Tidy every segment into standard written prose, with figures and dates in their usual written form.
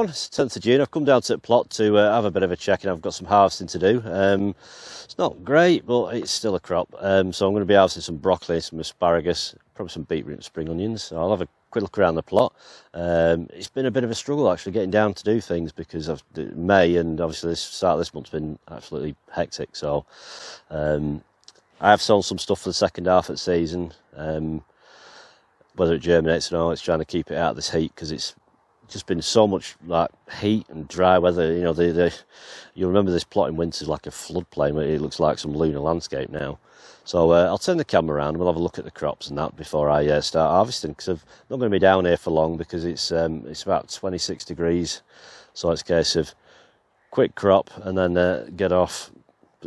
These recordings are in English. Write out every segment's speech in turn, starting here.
everyone, it's 10th of June. I've come down to the plot to have a bit of a check, and I've got some harvesting to do. It's not great, but it's still a crop. So I'm going to be harvesting some broccoli, some asparagus, probably some beetroot and spring onions. So I'll have a quick look around the plot. It's been a bit of a struggle actually getting down to do things because of May, and obviously the start of this month's been absolutely hectic. So I have sold some stuff for the second half of the season. Whether it germinates or not, it's trying to keep it out of this heat because it's just been so much like heat and dry weather. You know, you'll remember this plot in winter is like a floodplain. It looks like some lunar landscape now. So I'll turn the camera around and we'll have a look at the crops and that before I start harvesting, because I'm not going to be down here for long because it's about 26 degrees. So it's a case of quick crop and then get off.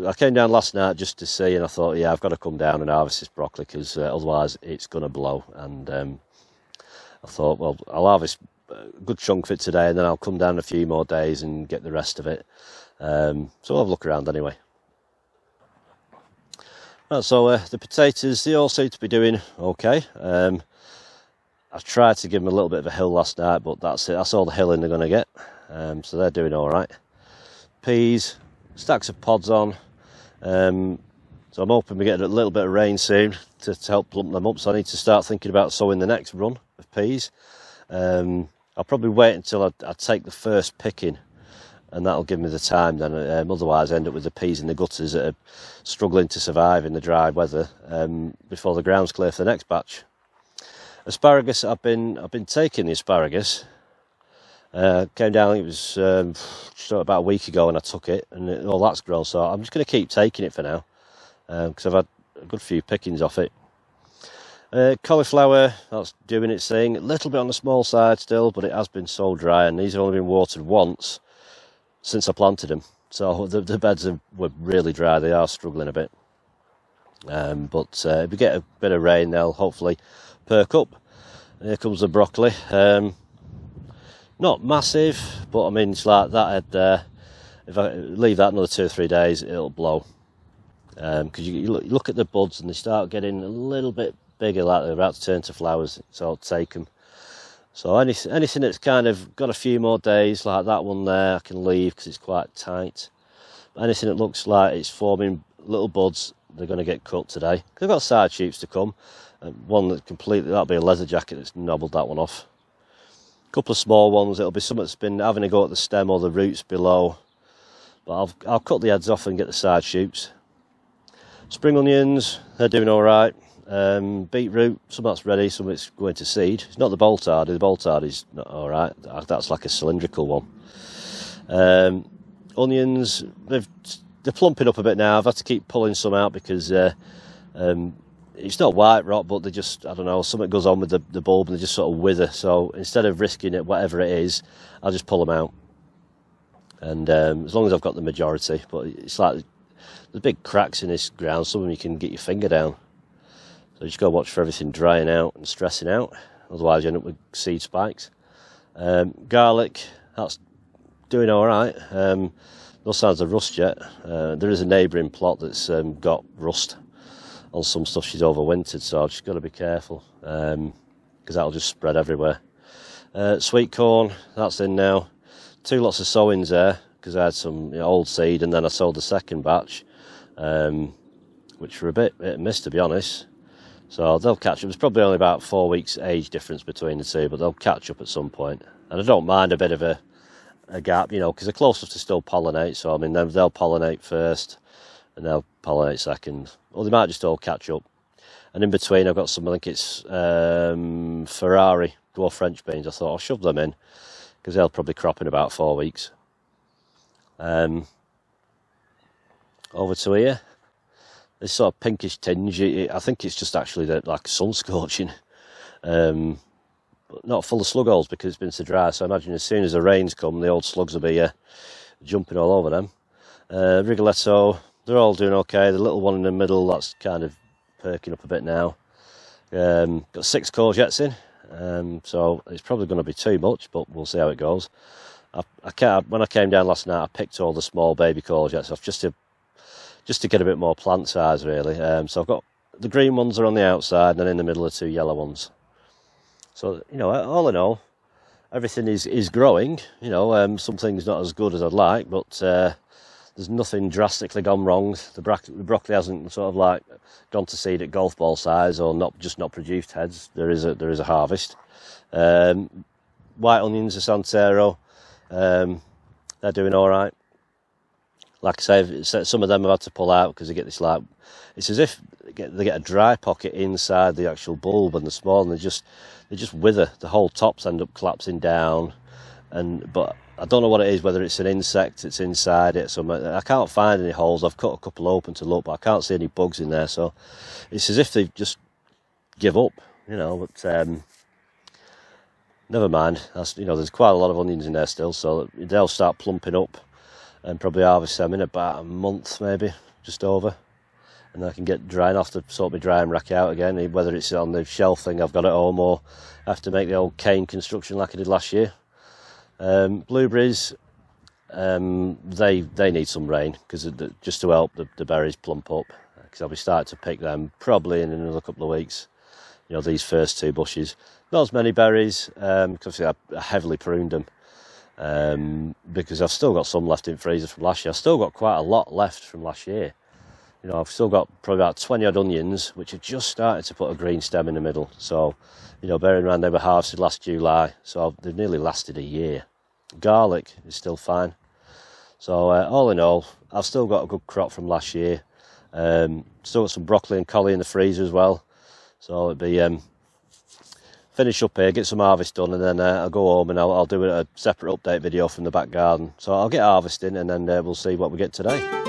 I came down last night just to see, and I thought, yeah, I've got to come down and harvest this broccoli because otherwise it's going to blow. And I thought, well, I'll harvest a good chunk of it today, and then I'll come down a few more days and get the rest of it. So I'll have a look around anyway. Right, so the potatoes, they all seem to be doing okay. I've tried to give them a little bit of a hill last night, but that's it. That's all the hilling they're going to get. So they're doing all right. Peas, stacks of pods on. So I'm hoping we get a little bit of rain soon to help plump them up. So I need to start thinking about sowing the next run of peas. I'll probably wait until I take the first picking, and that'll give me the time then. Otherwise I end up with the peas in the gutters that are struggling to survive in the dry weather before the ground's clear for the next batch. Asparagus, I've been taking the asparagus. Came down, I think it was just about a week ago when I took it, and all that's grown, so I'm just going to keep taking it for now because I've had a good few pickings off it. Cauliflower, that's doing its thing, a little bit on the small side still, but it has been so dry, and these have only been watered once since I planted them, so the beds were really dry. They are struggling a bit, but if we get a bit of rain, they'll hopefully perk up. Here comes the broccoli. Not massive, but I mean, it's like that. If I leave that another 2 or 3 days, it'll blow. Because you look at the buds and they start getting a little bit bigger, like they're about to turn to flowers, so I'll take them. So anything that's kind of got a few more days, like that one there, I can leave because it's quite tight. But anything that looks like it's forming little buds, they're going to get cut today. I've got side shoots to come. One that that'll be a leather jacket that's nobbled that one off. Couple of small ones, it'll be something that's been having a go at the stem or the roots below, but I'll cut the heads off and get the side shoots. Spring onions, they're doing all right. Beetroot, some of that's ready, some of it's going to seed. It's not the boltard. The boltard is not all right. That's like a cylindrical one. Onions, they're plumping up a bit now. I've had to keep pulling some out because it's not white rot, but they just, I don't know, something goes on with the bulb and they just sort of wither. So instead of risking it, whatever it is, I'll just pull them out. And as long as I've got the majority, but it's like there's big cracks in this ground. Some of them you can get your finger down. So you just got to watch for everything drying out and stressing out. Otherwise you end up with seed spikes. Garlic, that's doing all right. No signs of rust yet. There is a neighbouring plot that's got rust on some stuff she's overwintered, so I've just got to be careful because that'll just spread everywhere. Sweet corn, that's in now. 2 lots of sowings there because I had some old seed, and then I sowed the second batch, which were a bit missed, to be honest. So they'll catch up. There's probably only about 4 weeks age difference between the two, but they'll catch up at some point. And I don't mind a bit of a gap, you know, because they're close enough to still pollinate. So I mean, they'll pollinate first, and they'll pollinate second. Or they might just all catch up. And in between, I've got some, I think it's Ferrari dwarf French beans. I thought I'll shove them in because they'll probably crop in about 4 weeks. Over to here. This sort of pinkish tinge, I think it's just actually like sun scorching. But not full of slug holes because it's been so dry. So I imagine as soon as the rains come, the old slugs will be jumping all over them. Rigoletto, they're all doing okay. The little one in the middle, that's kind of perking up a bit now. Got 6 courgettes in, so it's probably going to be too much, but we'll see how it goes. When I came down last night, I picked all the small baby courgettes off just to get a bit more plant size, really. So I've got the green ones are on the outside, and then in the middle are 2 yellow ones. So, you know, all in all, everything is growing. You know, some things not as good as I'd like, but there's nothing drastically gone wrong. The broccoli hasn't sort of like gone to seed at golf ball size, or not produced heads. There is a harvest. White onions, the Santero, they're doing all right. Like I say, some of them I've had to pull out because they get this, like, it's as if they get a dry pocket inside the actual bulb, and the small, and they just wither. The whole tops end up collapsing down, but I don't know what it is, whether it's an insect that's inside it. I can't find any holes. I've cut a couple open to look, but I can't see any bugs in there. So it's as if they just give up, you know. But never mind. There's quite a lot of onions in there still, so they'll start plumping up, and probably harvest them in about a month, maybe just over, and I can get drying off to sort my drying rack out again. Whether it's on the shelf thing I've got at home, or I have to make the old cane construction like I did last year. Blueberries, they need some rain, because just to help the berries plump up, because I'll be starting to pick them probably in another couple of weeks. You know, these first two bushes, not as many berries, because I heavily pruned them, because I've still got some left in freezer from last year. I've still got quite a lot left from last year. You know, I've still got probably about 20 odd onions, which are just starting to put a green stem in the middle. So, you know, bearing in mind they were harvested last July, so they've nearly lasted a year. Garlic is still fine. So all in all, I've still got a good crop from last year. Still got some broccoli and collie in the freezer as well. So it'll be finish up here, get some harvest done, and then I'll go home and I'll do a separate update video from the back garden. So I'll get harvesting, and then we'll see what we get today.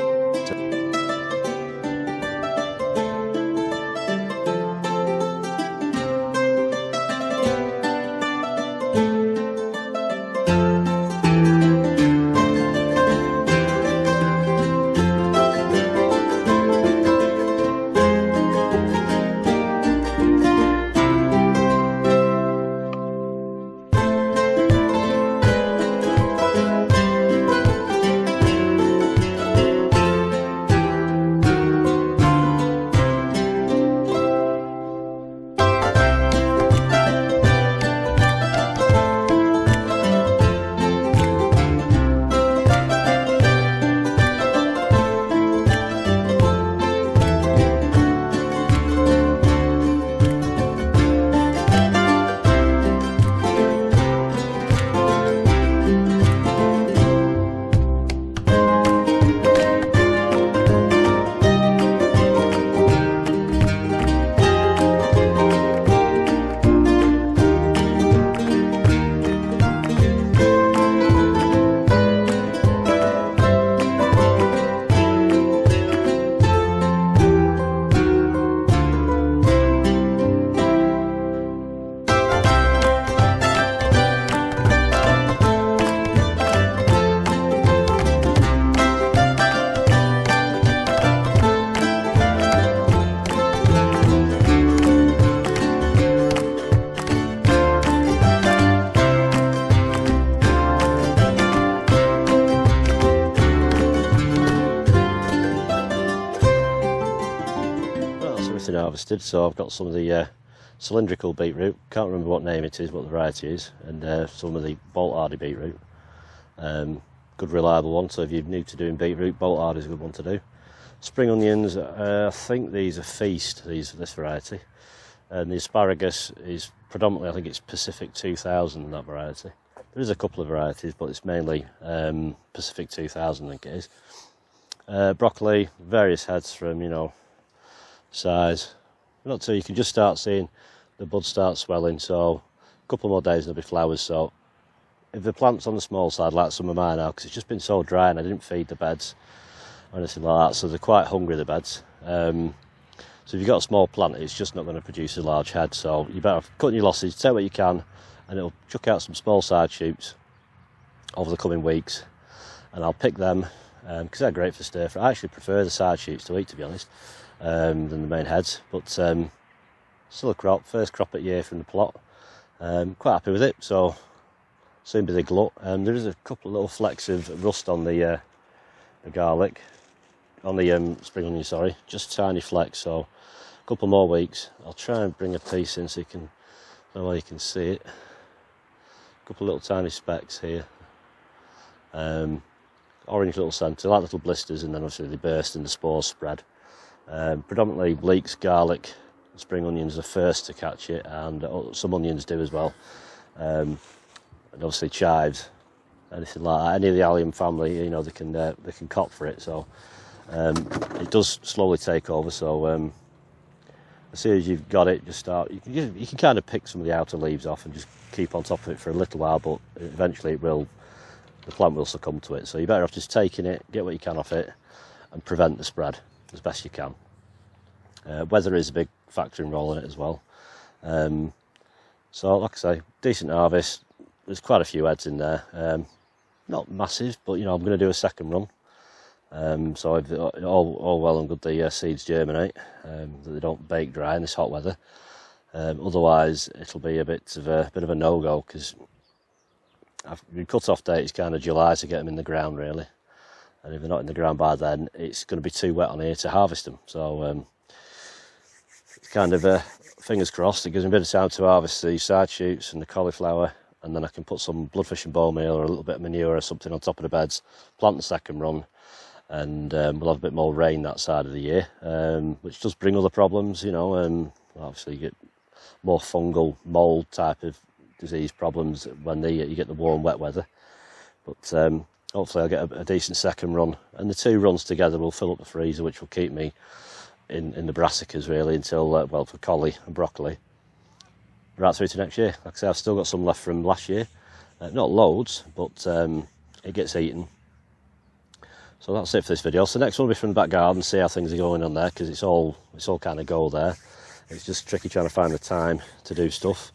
Harvested, so I've got some of the cylindrical beetroot, can't remember what name it is, what the variety is, and some of the Bolt Hardy beetroot. Good reliable one, so if you're new to doing beetroot, Bolt Hardy is a good one to do. Spring onions, I think these are Feast, this variety, and the asparagus is predominantly, I think it's Pacific 2000, that variety. There is a couple of varieties, but it's mainly Pacific 2000, I think it is. Broccoli, various heads from, you know, size. Not till you can just start seeing the buds start swelling, so a couple more days and there'll be flowers. So if the plant's on the small side, like some of mine are, because it's just been so dry and I didn't feed the beds or anything like that, so they're quite hungry, the beds. So if you've got a small plant, it's just not going to produce a large head, so you better cut your losses, take what you can, and it'll chuck out some small side shoots over the coming weeks, and I'll pick them because they're great for stir fry. I actually prefer the side shoots to eat, to be honest, than the main heads, but still a crop, first crop at year from the plot. Quite happy with it, so soon be the glut. There is a couple of little flecks of rust on the garlic, on the spring onion, sorry, just tiny flecks, so a couple more weeks. I'll try and bring a piece in so you can see it. couple of little tiny specks here. Orange little centre, like little blisters, and then obviously they burst and the spores spread. Predominantly leeks, garlic, spring onions are first to catch it, and some onions do as well. And obviously chives, anything like that, any of the allium family, you know, they can cop for it. So it does slowly take over. So as soon as you've got it, just start. You can kind of pick some of the outer leaves off and just keep on top of it for a little while, but eventually the plant will succumb to it. So you're better off just taking it, get what you can off it, and prevent the spread as best you can. Weather is a big factor in role in it as well. So like I say, decent harvest. There's quite a few heads in there. Not massive, but you know, I'm going to do a second run. So all well and good the seeds germinate, that they don't bake dry in this hot weather. Otherwise, it'll be a bit of a no-go, because the cut-off date is kind of July to get them in the ground, really. And if they're not in the ground by then, it's going to be too wet on here to harvest them. So it's kind of fingers crossed. It gives me a bit of time to harvest the side shoots and the cauliflower, and then I can put some bloodfish and bone meal or a little bit of manure or something on top of the beds, plant the second run, and we'll have a bit more rain that side of the year, which does bring other problems, you know. Obviously you get more fungal mould type of disease problems when you get the warm wet weather. But hopefully I'll get a decent second run, and the 2 runs together will fill up the freezer, which will keep me in the brassicas really until well, for collie and broccoli right through to next year. Like I say, I've still got some left from last year, not loads, but it gets eaten. So that's it for this video. So next one will be from the back garden, see how things are going on there, because it's all kind of go there. It's just tricky trying to find the time to do stuff.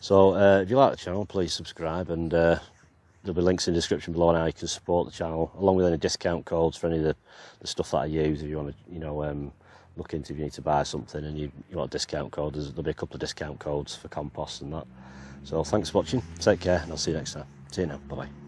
So if you like the channel, please subscribe, and there'll be links in the description below on how you can support the channel, along with any discount codes for any of the stuff that I use. If you want to, you know, look into if you need to buy something and you want a discount code, there'll be a couple of discount codes for compost and that. So thanks for watching, take care, and I'll see you next time. See you now, bye bye.